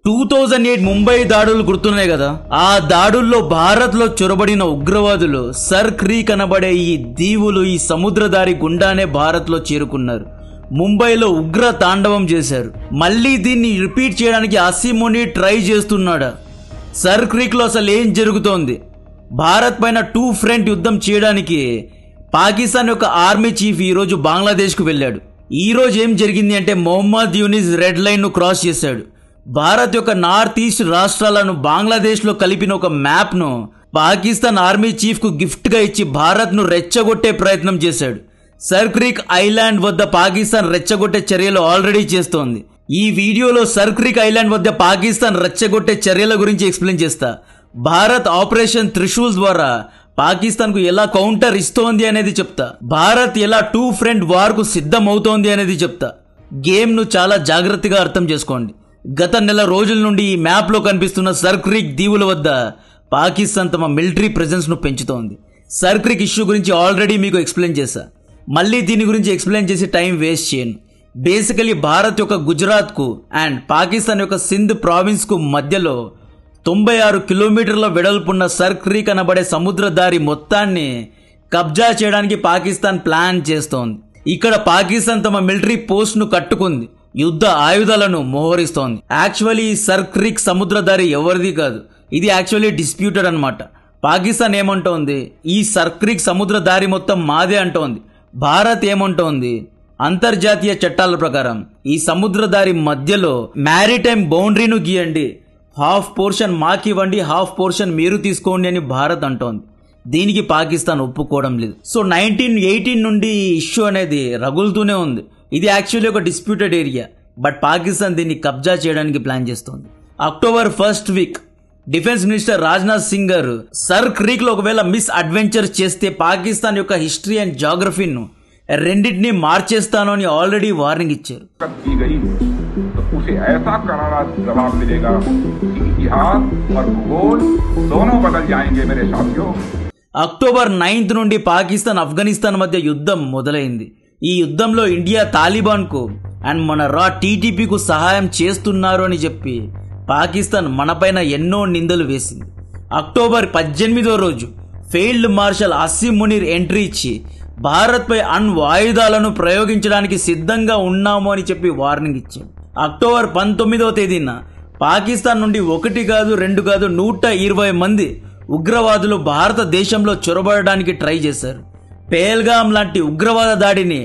2008 ముంబై దాడులు గుర్తున్నాయి కదా. ఆ దాడుల్లో భారత్ లో చొరబడిన ఉగ్రవాదులు సర్ క్రీక్ అనబడే ఈ దీవులు ఈ సముద్రదారి గుండానే భారత్ లో చేరుకున్నారు. ముంబైలో ఉగ్ర తాండవం చేశారు. మళ్ళీ దీన్ని రిపీట్ చేయడానికి అసీం మునీర్ ట్రై చేస్తున్నాడా? సర్ క్రీక్ లో అసలు ఏం జరుగుతోంది? భారత్ పైన టూ ఫ్రంట్ యుద్ధం చేయడానికి పాకిస్తాన్ యొక్క ఆర్మీ చీఫ్ ఈ రోజు బంగ్లాదేశ్ కు వెళ్ళాడు. ఈ రోజు ఏం జరిగింది అంటే మొహమ్మద్ యూనిస్ రెడ్ లైన్ ను క్రాస్ చేశాడు. భారత్ యొక్క నార్త్ ఈస్ట్ రాష్ట్రాలను బంగ్లాదేశ్ లో కలిపిన ఒక మ్యాప్ ను పాకిస్తాన్ ఆర్మీ చీఫ్ కు గిఫ్ట్ గా ఇచ్చి భారత్ ను రెచ్చగొట్టే ప్రయత్నం చేశాడు. సర్ క్రీక్ ఐలాండ్ వద్ద పాకిస్తాన్ రెచ్చగొట్టే చర్యలు ఆల్రెడీ చేస్తోంది. ఈ వీడియోలో సర్ క్రీక్ ఐలాండ్ వద్ద పాకిస్తాన్ రెచ్చగొట్టే చర్యల గురించి ఎక్స్ప్లెయిన్ చేస్తా. భారత్ ఆపరేషన్ త్రిశూల్ ద్వారా పాకిస్తాన్ కు ఎలా కౌంటర్ ఇస్తోంది అనేది చెప్తా. భారత్ ఎలా టూ ఫ్రంట్ వార్ కు సిద్ధం అవుతోంది అనేది చెప్తా. గేమ్ ను చాలా జాగ్రత్తగా అర్థం చేసుకోండి. గత నెల రోజుల నుండి ఈ మ్యాప్ లో కనిపిస్తున్న సర్ క్రీక్ దీవుల వద్ద పాకిస్తాన్ తమ మిలిటరీ ప్రెజెన్స్ ను పెంచుతోంది. సర్ క్రీక్ ఇష్యూ గురించి ఆల్రెడీ మీకు ఎక్స్ప్లెయిన్ చేశా. మళ్ళీ దీని గురించి ఎక్స్ప్లెయిన్ చేసి టైం వేస్ట్ చేయను. బేసికలీ భారత్ యొక్క గుజరాత్ కు అండ్ పాకిస్తాన్ యొక్క సింధ్ ప్రావిన్స్ కు మధ్యలో 96 కిలోమీటర్ల వెడల్పున్న సర్ క్రీక్ అనబడే సముద్రదారి మొత్తాన్ని కబ్జా చేయడానికి పాకిస్తాన్ ప్లాన్ చేస్తోంది. ఇక్కడ పాకిస్తాన్ తమ మిలిటరీ పోస్ట్ ను కట్టుకుంది. యుద్ధ ఆయుధాలను మోహరిస్తోంది. యాక్చువల్లీ ఈ సర్ క్రీక్ సముద్రదారి ఎవరిది కాదు, ఇది యాక్చువల్లీ డిస్ప్యూటెడ్ అన్నమాట. పాకిస్తాన్ ఏమంటోంది, ఈ సర్ క్రీక్ సముద్రదారి మొత్తం మాదే అంటోంది. భారత్ ఏమంటోంది, అంతర్జాతీయ చట్టాల ప్రకారం ఈ సముద్రదారి మధ్యలో మ్యారిటైమ్ బౌండరీను గీయండి, హాఫ్ పోర్షన్ మాకి ఇవ్వండి, హాఫ్ పోర్షన్ మీరు తీసుకోండి అని భారత్ అంటోంది. దీనికి పాకిస్తాన్ ఒప్పుకోవడం లేదు. సో 1918 నుండి ఈ ఇష్యూ అనేది రగులుతూనే ఉంది. ఇది యాక్చువల్లీ ఒక డిస్ప్యూటెడ్ ఏరియా, బట్ పాకిస్తాన్ దీన్ని కబ్జా చేయడానికి ప్లాన్ చేస్తోంది. October 1st week defence minister Rajnath Singh గారు సర్ క్రీక్ లో ఒకవేళ మిస్ అడ్వెంచర్ చేస్తే పాకిస్తాన్ యొక్క హిస్టరీ అండ్ జాగ్రఫీను రెండింటినీ మార్చేస్తాను అని ఆల్రెడీ వార్నింగ్ ఇచ్చారు. అక్టోబర్ 9th నుండి పాకిస్తాన్ ఆఫ్ఘనిస్తాన్ మధ్య యుద్ధం మొదలైంది. ఈ యుద్ధంలో ఇండియా తాలిబాన్ కు అండ్ మన టీటీపీకు సహాయం చేస్తున్నారు అని చెప్పి పాకిస్తాన్ మనపైన ఎన్నో నిందలు వేసింది. అక్టోబర్ 18వ రోజు field marshal Asim Munir entry ఇచ్చి భారత్ పై ఆయుధాలను ప్రయోగించడానికి సిద్ధంగా ఉన్నాము అని చెప్పి వార్నింగ్ ఇచ్చాడు. అక్టోబర్ 19వ తేదీన పాకిస్తాన్ నుండి 1 కాదు 2 కాదు 120 మంది ఉగ్రవాదులు భారతదేశంలో చొరబడడానికి ట్రై చేశారు. పేల్గాం లాంటి ఉగ్రవాద దాడిని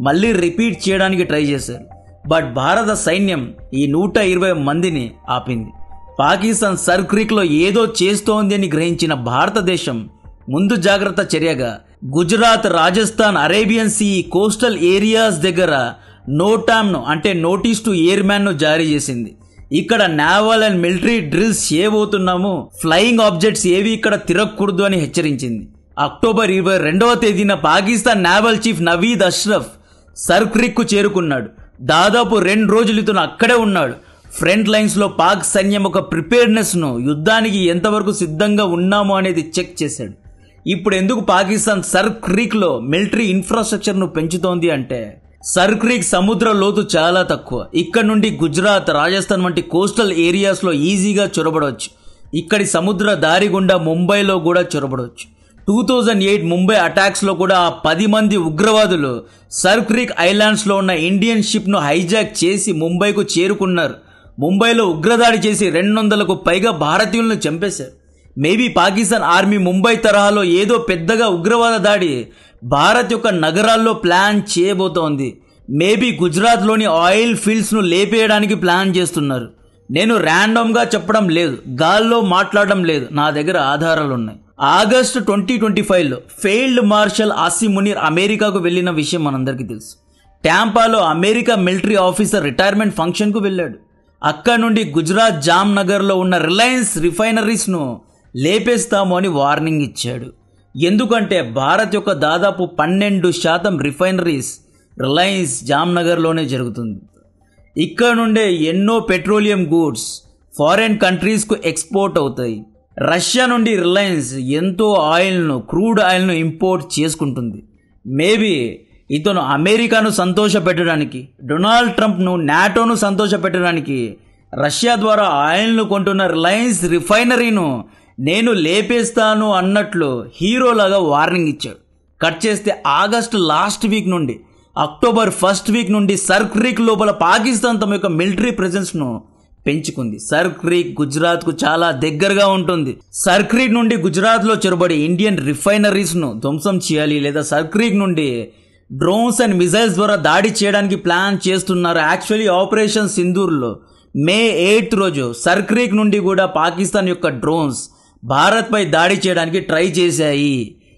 మళ్ళీ రిపీట్ చేయడానికి ట్రై చేశారు. బట్ భారత సైన్యం ఈ 120 మందిని ఆపింది. పాకిస్తాన్ సర్ క్రీక్ లో ఏదో చేస్తోంది అని గ్రహించిన భారతదేశం ముందు జాగ్రత్త చర్యగా Gujarat, Rajasthan, Arabian sea coastal areas దగ్గర నోటామ్ ను అంటే నోటీస్ టు ఎయిర్ మ్యాన్ ను జారీ చేసింది. ఇక్కడ నావల్ అండ్ మిలిటరీ డ్రిల్స్ చేయబోతున్నాము, ఫ్లయింగ్ ఆబ్జెక్ట్స్ ఏవి ఇక్కడ తిరగకూడదు అని హెచ్చరించింది. అక్టోబర్ 22వ తేదీన పాకిస్తాన్ నావల్ చీఫ్ నవీద్ అష్రఫ్ సర్ క్రీక్ కు చేరుకున్నాడు. దాదాపు 2 రోజులు ఇతను అక్కడే ఉన్నాడు. ఫ్రంట్ లైన్స్ లో పాక్ సైన్యం ఒక ప్రిపేర్నెస్ ను యుద్ధానికి ఎంతవరకు సిద్ధంగా ఉన్నాము అనేది చెక్ చేశాడు. ఇప్పుడు ఎందుకు పాకిస్తాన్ సర్ క్రీక్ లో మిలిటరీ ఇన్ఫ్రాస్ట్రక్చర్ ను పెంచుతోంది అంటే సర్ క్రీక్ సముద్ర లోతు చాలా తక్కువ. ఇక్కడ నుండి గుజరాత్, రాజస్థాన్ వంటి కోస్టల్ ఏరియాస్ లో ఈజీగా చొరబడవచ్చు. ఇక్కడి సముద్ర దారి గుండా ముంబైలో కూడా చొరబడవచ్చు. 2008 ముంబై అటాక్స్ లో కూడా 10 మంది ఉగ్రవాదులు సర్ క్రీక్ ఐలాండ్స్ లో ఉన్న ఇండియన్ షిప్ ను హైజాక్ చేసి ముంబైకు చేరుకున్నారు. ముంబైలో ఉగ్రదాడి చేసి 200కు పైగా భారతీయులను చంపేశారు. మేబీ పాకిస్తాన్ ఆర్మీ ముంబై తరహాలో ఏదో పెద్దగా ఉగ్రవాద దాడి భారత్ యొక్క నగరాల్లో ప్లాన్ చేయబోతోంది. మేబీ గుజరాత్ లోని ఆయిల్ ఫీల్డ్స్ ను లేపేయడానికి ప్లాన్ చేస్తున్నారు. నేను ర్యాండమ్ గా చెప్పడం లేదు, గాల్లో మాట్లాడడం లేదు, నా దగ్గర ఆధారాలు ఉన్నాయి. ఆగస్టు 2025లో ఫీల్డ్ మార్షల్ అసీం మునీర్ అమెరికాకు వెళ్లిన విషయం మనందరికీ తెలుసు. ట్యాంపాలో America military officer retirement function కు వెళ్ళాడు. అక్కడ నుండి గుజరాత్ జామ్ నగర్ లో ఉన్న రిలయన్స్ రిఫైనరీస్ ను లేపేస్తాము అని వార్నింగ్ ఇచ్చాడు. ఎందుకంటే భారత్ యొక్క దాదాపు 12% రిఫైనరీస్ రిలయన్స్ జామ్ నగర్ లోనే జరుగుతుంది. ఇక్కడ నుండే ఎన్నో పెట్రోలియం గూడ్స్ ఫారెన్ కంట్రీస్ కు ఎక్స్పోర్ట్ అవుతాయి. రష్యా నుండి రిలయన్స్ ఎంతో క్రూడ్ ఆయిల్ ను ఇంపోర్ట్ చేసుకుంటుంది. మేబీ ఇతను అమెరికాను సంతోషపెట్టడానికి, డొనాల్డ్ ట్రంప్ ను నాటోను సంతోషపెట్టడానికి రష్యా ద్వారా ఆయిల్ను కొంటున్న రిలయన్స్ రిఫైనరీను నేను లేపేస్తాను అన్నట్లు హీరోలాగా వార్నింగ్ ఇచ్చాడు. కట్ చేస్తే ఆగస్టు లాస్ట్ వీక్ నుండి అక్టోబర్ ఫస్ట్ వీక్ నుండి సర్ క్రీక్ లోపల పాకిస్తాన్ తమ యొక్క మిలిటరీ ప్రెజెన్స్ను పెంచుకుంది. సర్ క్రీక్ గుజరాత్కు చాలా దగ్గరగా ఉంటుంది. సర్ క్రీక్ నుండి గుజరాత్లో చొరబడి ఇండియన్ రిఫైనరీస్ను ధ్వంసం చేయాలి, లేదా సర్ క్రీక్ నుండి డ్రోన్స్ అండ్ మిసైల్స్ ద్వారా దాడి చేయడానికి ప్లాన్ చేస్తున్నారు. యాక్చువల్లీ ఆపరేషన్ సింధూర్లో మే 8 రోజు సర్ క్రీక్ నుండి కూడా పాకిస్తాన్ యొక్క డ్రోన్స్ భారత్పై దాడి చేయడానికి ట్రై చేశాయి.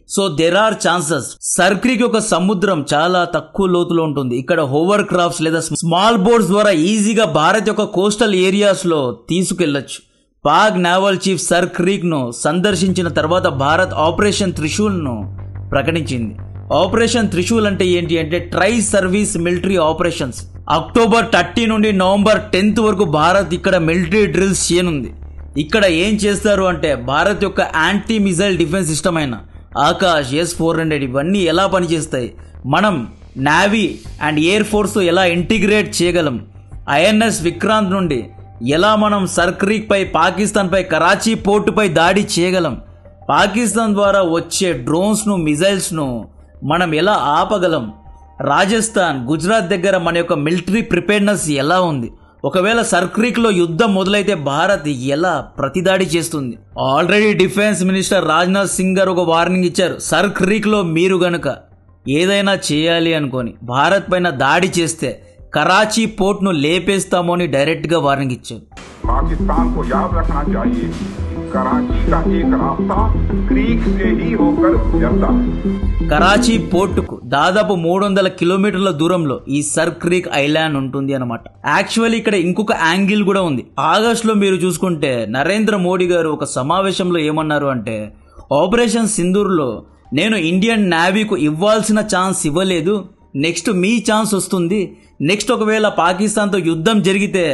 So there are chances. Sir Creek యొక్క సముద్రం చాలా తక్కువ లోతులో ఉంటుంది. ఇక్కడ హోవర్ క్రాఫ్ట్స్ లేదా స్మాల్ బోట్స్ ద్వారా ఈజీగా భారత్ యొక్క కోస్టల్ ఏరియాస్ లో తీసుకెళ్లొచ్చు. పాక్ నేవల్ చీఫ్ సర్ క్రీక్ ను సందర్శించిన తర్వాత భారత్ ఆపరేషన్ త్రిశూల్ ను ప్రకటించింది. ఆపరేషన్ త్రిశూల్ అంటే ఏంటి అంటే tri service military operations. October 30 నుండి నవంబర్ 10 వరకు భారత్ ఇక్కడ మిలిటరీ డ్రిల్స్ చేయనుంది. ఇక్కడ ఏం చేస్తారు అంటే భారత్ యొక్క యాంటీ మిసైల్ డిఫెన్స్ సిస్టమ్ అయిన ఆకాష్, S-400 ఇవన్నీ ఎలా పనిచేస్తాయి, మనం నేవీ అండ్ ఎయిర్ ఫోర్స్తో ఎలా ఇంటిగ్రేట్ చేయగలం, INS విక్రాంత్ నుండి ఎలా మనం సర్ క్రీక్ పై పాకిస్తాన్ పై కరాచీ పోర్టుపై దాడి చేయగలం, పాకిస్తాన్ ద్వారా వచ్చే డ్రోన్స్ను మిసైల్స్ను మనం ఎలా ఆపగలం, రాజస్థాన్ గుజరాత్ దగ్గర మన యొక్క మిలిటరీ ప్రిపేర్నెస్ ఎలా ఉంది, ఒకవేళ సర్ క్రీక్ లో యుద్ధం మొదలైతే భారత్ ఎలా ప్రతిదాడి చేస్తుంది. Already defence minister Rajnath Singh గారు ఒక వార్నింగ్ ఇచ్చారు. సర్ క్రీక్ లో మీరు గనుక ఏదైనా చేయాలి అనుకొని భారత్ పైన దాడి చేస్తే కరాచీ పోర్ట్ ను లేపేస్తామో అని డైరెక్ట్ గా వార్నింగ్ ఇచ్చారు. पाकिस्तान को याद रखना चाहिए कराची का एक रास्ता क्रीक से ही होकर गुजरता है. కరాచీ పోర్టుకు దాదాపు 300 కిలోమీటర్ల దూరంలో ఈ సర్ క్రీక్ ఐలాండ్ ఉంటుంది అన్నమాట. యాక్చువల్లీ ఇక్కడ ఇంకొక యాంగిల్ కూడా ఉంది. ఆగస్టులో మీరు చూసుకుంటే నరేంద్ర మోడీ గారు ఒక సమావేశంలో ఏమన్నారు అంటే ఆపరేషన్ సింధూర్లో నేను ఇండియన్ నేవీకు ఇవ్వాల్సిన ఛాన్స్ ఇవ్వలేదు, నెక్స్ట్ మీ ఛాన్స్ వస్తుంది, నెక్స్ట్ ఒకవేళ పాకిస్తాన్తో యుద్ధం జరిగితే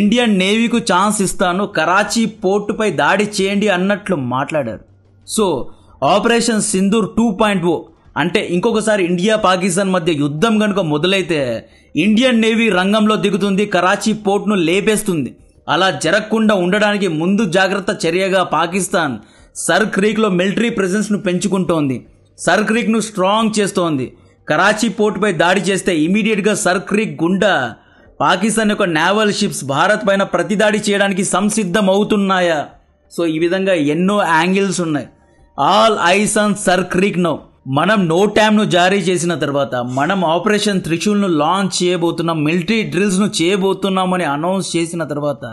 ఇండియన్ నేవీకు ఛాన్స్ ఇస్తాను, కరాచీ పోర్టుపై దాడి చేయండి అన్నట్లు మాట్లాడారు. సో ఆపరేషన్ సింధూర్ 2.0 అంటే ఇంకొకసారి ఇండియా పాకిస్తాన్ మధ్య యుద్ధం కనుక మొదలైతే ఇండియన్ నేవీ రంగంలో దిగుతుంది, కరాచీ పోర్ట్ను లేపేస్తుంది. అలా జరగకుండా ఉండడానికి ముందు జాగ్రత్త చర్యగా పాకిస్తాన్ సర్ క్రీక్లో మిలిటరీ ప్రెజెన్స్ను పెంచుకుంటోంది, సర్ క్రీక్ను స్ట్రాంగ్ చేస్తోంది. కరాచీ పోర్టుపై దాడి చేస్తే ఇమీడియట్గా సర్ క్రీక్ గుండా పాకిస్తాన్ యొక్క నేవల్ షిప్స్ భారత్ పైన ప్రతిదాడి చేయడానికి సంసిద్ధం అవుతున్నాయా? సో ఈ విధంగా ఎన్నో యాంగిల్స్ ఉన్నాయి. All eyes on sir creek now. మనం నో టైమ్ను జారీ చేసిన తర్వాత మనం ఆపరేషన్ త్రిశూల్ను లాంచ్ చేయబోతున్నాం, మిలిటరీ డ్రిల్స్ను చేయబోతున్నామని అనౌన్స్ చేసిన తర్వాత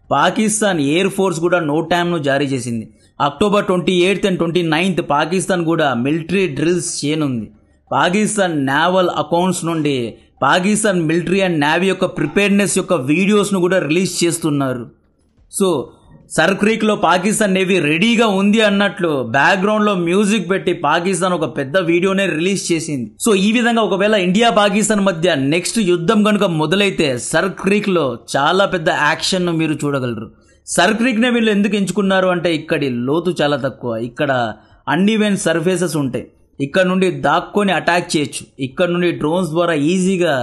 పాకిస్తాన్ ఎయిర్ ఫోర్స్ కూడా నో టైమ్ను జారీ చేసింది. అక్టోబర్ 28 అండ్ 29 పాకిస్తాన్ కూడా మిలిటరీ డ్రిల్స్ చేయనుంది. పాకిస్తాన్ నేవల్ అకౌంట్స్ నుండి పాకిస్తాన్ మిలిటరీ అండ్ నేవీ యొక్క ప్రిపేర్నెస్ యొక్క వీడియోస్ను కూడా రిలీజ్ చేస్తున్నారు. సో సర్ క్రీక్లో పాకిస్తాన్ నేవీ రెడీగా ఉంది అన్నట్లు బ్యాక్గ్రౌండ్లో మ్యూజిక్ పెట్టి పాకిస్తాన్ ఒక పెద్ద వీడియోనే రిలీజ్ చేసింది. సో ఈ విధంగా ఒకవేళ ఇండియా పాకిస్తాన్ మధ్య నెక్స్ట్ యుద్ధం కనుక మొదలైతే సర్ క్రీక్లో చాలా పెద్ద యాక్షన్ను మీరు చూడగలరు. సర్ క్రీక్నే వీళ్ళు ఎందుకు ఎంచుకున్నారు అంటే ఇక్కడి లోతు చాలా తక్కువ, ఇక్కడ అన్ఈవెన్ సర్ఫేసెస్ ఉంటాయి, ఇక్కడ నుండి దాక్కొని అటాక్ చేయొచ్చు, ఇక్కడ నుండి డ్రోన్స్ ద్వారా ఈజీగా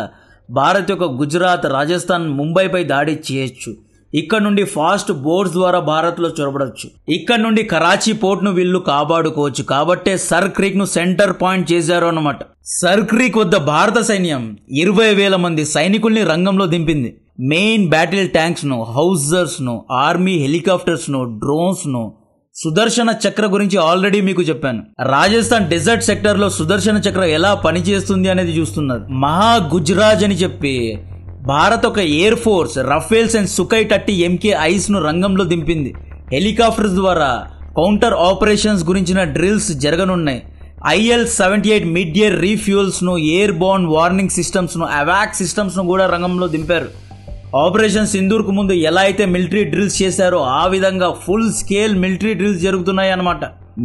భారత్ యొక్క గుజరాత్, రాజస్థాన్, ముంబైపై దాడి చేయొచ్చు, ఇక్కడ నుండి ఫాస్ట్ బోట్స్ ద్వారా భారత్లో చొరబడవచ్చు, ఇక్కడ నుండి కరాచీ పోర్ట్ను వీళ్ళు కాపాడుకోవచ్చు. కాబట్టే సర్ క్రీక్ను సెంటర్ పాయింట్ చేశారు అన్నమాట. సర్ క్రీక్ వద్ద భారత సైన్యం 20,000 మంది సైనికుల్ని రంగంలో దింపింది. మెయిన్ బ్యాటిల్ ట్యాంక్స్ను, హౌజర్స్ను, ఆర్మీ హెలికాప్టర్స్ను, డ్రోన్స్ను, సుదర్శన చక్ర గురించి ఆల్రెడీ మీకు చెప్పాను. రాజస్థాన్ డెజర్ట్ సెక్టర్ లో సుదర్శన చక్ర ఎలా పనిచేస్తుంది అనేది చూస్తున్నారు. మహా గుజరాజ్ అని చెప్పి భారత్ ఒక air force Rafales and సుఖై 30 MKIs ను రంగంలో దింపింది. హెలికాప్టర్స్ ద్వారా కౌంటర్ ఆపరేషన్స్ గురించిన డ్రిల్స్ జరగనున్నాయి. IL-78 మిడ్ ఇయర్ రీఫ్యూల్స్ ను, ఎయిర్ బోర్న్ వార్నింగ్ సిస్టమ్స్ ను, అవాక్ సిస్టమ్స్ ను కూడా రంగంలో దింపారు. ఆపరేషన్ సింధూర్ కు ముందు ఎలా అయితే మిలిటరీ డ్రిల్స్ చేశారో ఆ విధంగా ఫుల్ స్కేల్ మిలిటరీ డ్రిల్స్ జరుగుతున్నాయి అన్నమాట.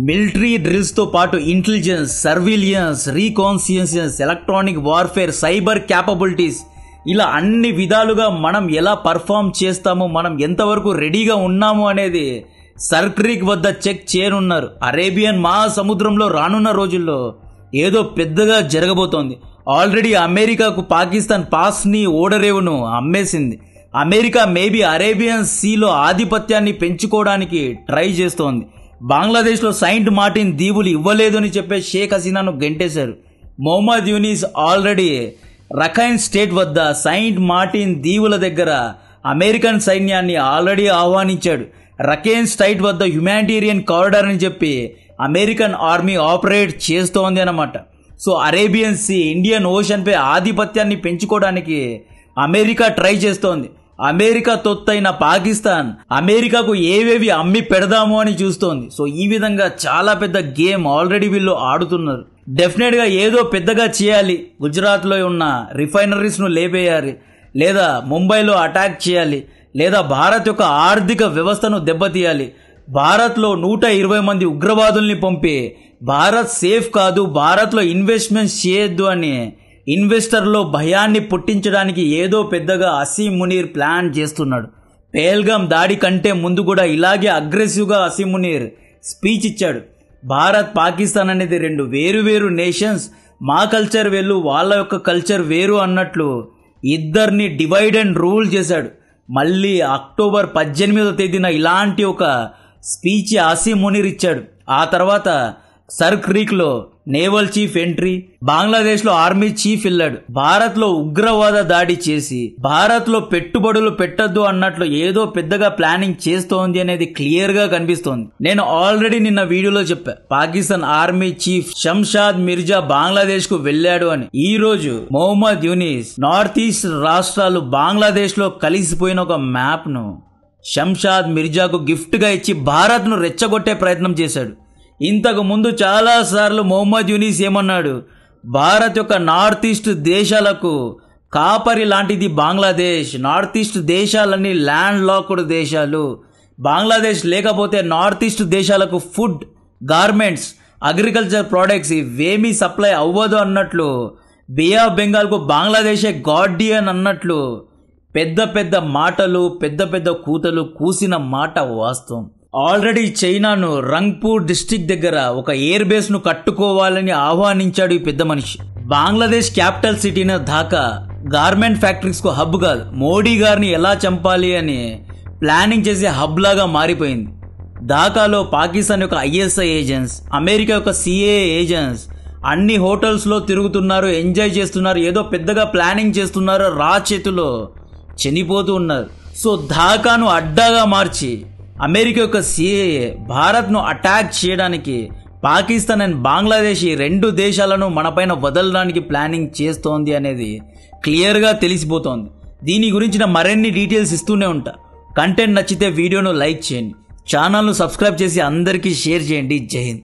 మిలిటరీ డ్రిల్స్ తో పాటు intelligence, surveillance, reconnaissance, electronic warfare, cyber capabilities, ఇలా అన్ని విధాలుగా మనం ఎలా పర్ఫామ్ చేస్తామో, మనం ఎంతవరకు రెడీగా ఉన్నాము అనేది సర్ క్రీక్ వద్ద చెక్ చేయనున్నారు. అరేబియన్ మహాసముద్రంలో రానున్న రోజుల్లో ఏదో పెద్దగా జరగబోతోంది. ఆల్రెడీ అమెరికాకు పాకిస్తాన్ పాస్ని ఓడరేవును అమ్మేసింది. అమెరికా మేబీ అరేబియన్ సీలో ఆధిపత్యాన్ని పెంచుకోవడానికి ట్రై చేస్తోంది. బంగ్లాదేశ్లో సెయింట్ మార్టిన్ దీవులు ఇవ్వలేదు అని చెప్పే షేక్ హసీనాను గెంటేశారు. Mohammad Yunus already Rakhine state వద్ద సెయింట్ మార్టిన్ దీవుల దగ్గర అమెరికన్ సైన్యాన్ని ఆల్రెడీ ఆహ్వానించాడు. రఖైన్ స్టేట్ వద్ద హ్యుమానిటేరియన్ కారిడార్ అని చెప్పి అమెరికన్ ఆర్మీ ఆపరేట్ చేస్తోంది అన్నమాట. So Arabian Sea, Indian Ocean పై ఆధిపత్యాన్ని పెంచుకోవడానికి అమెరికా ట్రై చేస్తోంది. అమెరికా తొత్తైన పాకిస్తాన్ అమెరికాకు ఏవేవి అమ్మి పెడదాము అని చూస్తోంది. సో ఈ విధంగా చాలా పెద్ద గేమ్ ఆల్రెడీ వీళ్ళు ఆడుతున్నారు. డెఫినెట్ గా ఏదో పెద్దగా చేయాలి. గుజరాత్ లో ఉన్న రిఫైనరీస్ ను లేపేయాలి, లేదా ముంబైలో అటాక్ చేయాలి, లేదా భారత్ యొక్క ఆర్థిక వ్యవస్థను దెబ్బతీయాలి. భారత్ లో 120 మంది ఉగ్రవాదుల్ని పంపి భారత్ సేఫ్ కాదు, భారత్ లో ఇన్వెస్ట్మెంట్స్ చేయొద్దు అని ఇన్వెస్టర్లో భయాన్ని పుట్టించడానికి ఏదో పెద్దగా అసీం మునీర్ ప్లాన్ చేస్తున్నాడు. పేల్గాం దాడి కంటే ముందు కూడా ఇలాగే అగ్రెసివ్గా అసీం మునీర్ స్పీచ్ ఇచ్చాడు. భారత్ పాకిస్తాన్ అనేది 2 వేరు నేషన్స్, మా కల్చర్ వేరు, వాళ్ళ యొక్క కల్చర్ వేరు అన్నట్లు ఇద్దరిని డివైడ్ అండ్ రూల్ చేశాడు. మళ్ళీ అక్టోబర్ 18వ తేదీన ఇలాంటి ఒక స్పీచ్ అసీం మునీర్ ఇచ్చాడు. ఆ తర్వాత సర్ క్రీక్ లో నేవల్ చీఫ్ ఎంట్రీ, బంగ్లాదేశ్ లో ఆర్మీ చీఫ్ వెళ్ళాడు. భారత్ లో ఉగ్రవాద దాడి చేసి భారత్ లో పెట్టుబడులు పెట్టద్దు అన్నట్లు ఏదో పెద్దగా ప్లానింగ్ చేస్తోంది అనేది క్లియర్ గా కనిపిస్తోంది. నేను ఆల్రెడీ నిన్న వీడియోలో చెప్పా, పాకిస్తాన్ ఆర్మీ చీఫ్ షంషాద్ మిర్జా బంగ్లాదేశ్ కు వెళ్ళాడు అని. ఈ రోజు మొహమ్మద్ యూనిస్ నార్త్ ఈస్ట్ రాష్ట్రాలు బంగ్లాదేశ్ లో కలిసిపోయిన ఒక మ్యాప్ ను షంషాద్ మిర్జాకు గిఫ్ట్ గా ఇచ్చి భారత్ ను రెచ్చగొట్టే ప్రయత్నం చేశాడు. ఇంతకు ముందు చాలా సార్లు మొహమ్మద్ యూనిస్ ఏమన్నాడు, భారత్ యొక్క నార్త్ ఈస్ట్ దేశాలకు కాపరి లాంటిది బంగ్లాదేశ్, నార్త్ ఈస్ట్ దేశాలన్నీ ల్యాండ్ లాక్డ్ దేశాలు, బంగ్లాదేశ్ లేకపోతే నార్త్ ఈస్ట్ దేశాలకు ఫుడ్, గార్మెంట్స్, అగ్రికల్చర్ ప్రోడక్ట్స్ ఇవేమీ సప్లై అవ్వదు అన్నట్లు, బే ఆఫ్ బెంగాల్కు బంగ్లాదేశే గార్డియన్ అన్నట్లు పెద్ద పెద్ద మాటలు, పెద్ద పెద్ద కూతలు కూసిన మాట వాస్తవం. ఆల్రెడీ చైనాను రంగ్పూర్ డిస్ట్రిక్ట్ దగ్గర ఒక ఎయిర్ బేస్ ను కట్టుకోవాలని ఆహ్వానించాడు ఈ పెద్ద మనిషి. బంగ్లాదేశ్ క్యాపిటల్ సిటీని ఢాకా గార్మెంట్ ఫ్యాక్టరీస్ కు హబ్ కాదు, మోడీ గారిని ఎలా చంపాలి అని ప్లానింగ్ చేసే హబ్ లాగా మారిపోయింది. ఢాకాలో పాకిస్తాన్ యొక్క ఐఎస్ఐ ఏజెంట్స్, అమెరికా యొక్క సిఏఏ ఏజెంట్స్ అన్ని హోటల్స్ లో తిరుగుతున్నారు, ఎంజాయ్ చేస్తున్నారు, ఏదో పెద్దగా ప్లానింగ్ చేస్తున్నారు, రా చేతిలో చనిపోతూ ఉన్నారు. సో ఢాకాను అడ్డాగా మార్చి అమెరికా యొక్క సిఏఏ భారత్ను అటాక్ చేయడానికి పాకిస్తాన్ అండ్ బంగ్లాదేశ్ ఈ 2 దేశాలను మనపైన వదలడానికి ప్లానింగ్ చేస్తోంది అనేది క్లియర్గా తెలిసిపోతోంది. దీని గురించిన మరిన్ని డీటెయిల్స్ ఇస్తూనే ఉంటా. కంటెంట్ నచ్చితే వీడియోను లైక్ చేయండి, ఛానల్ను సబ్స్క్రైబ్ చేసి అందరికీ షేర్ చేయండి. జై హింద్.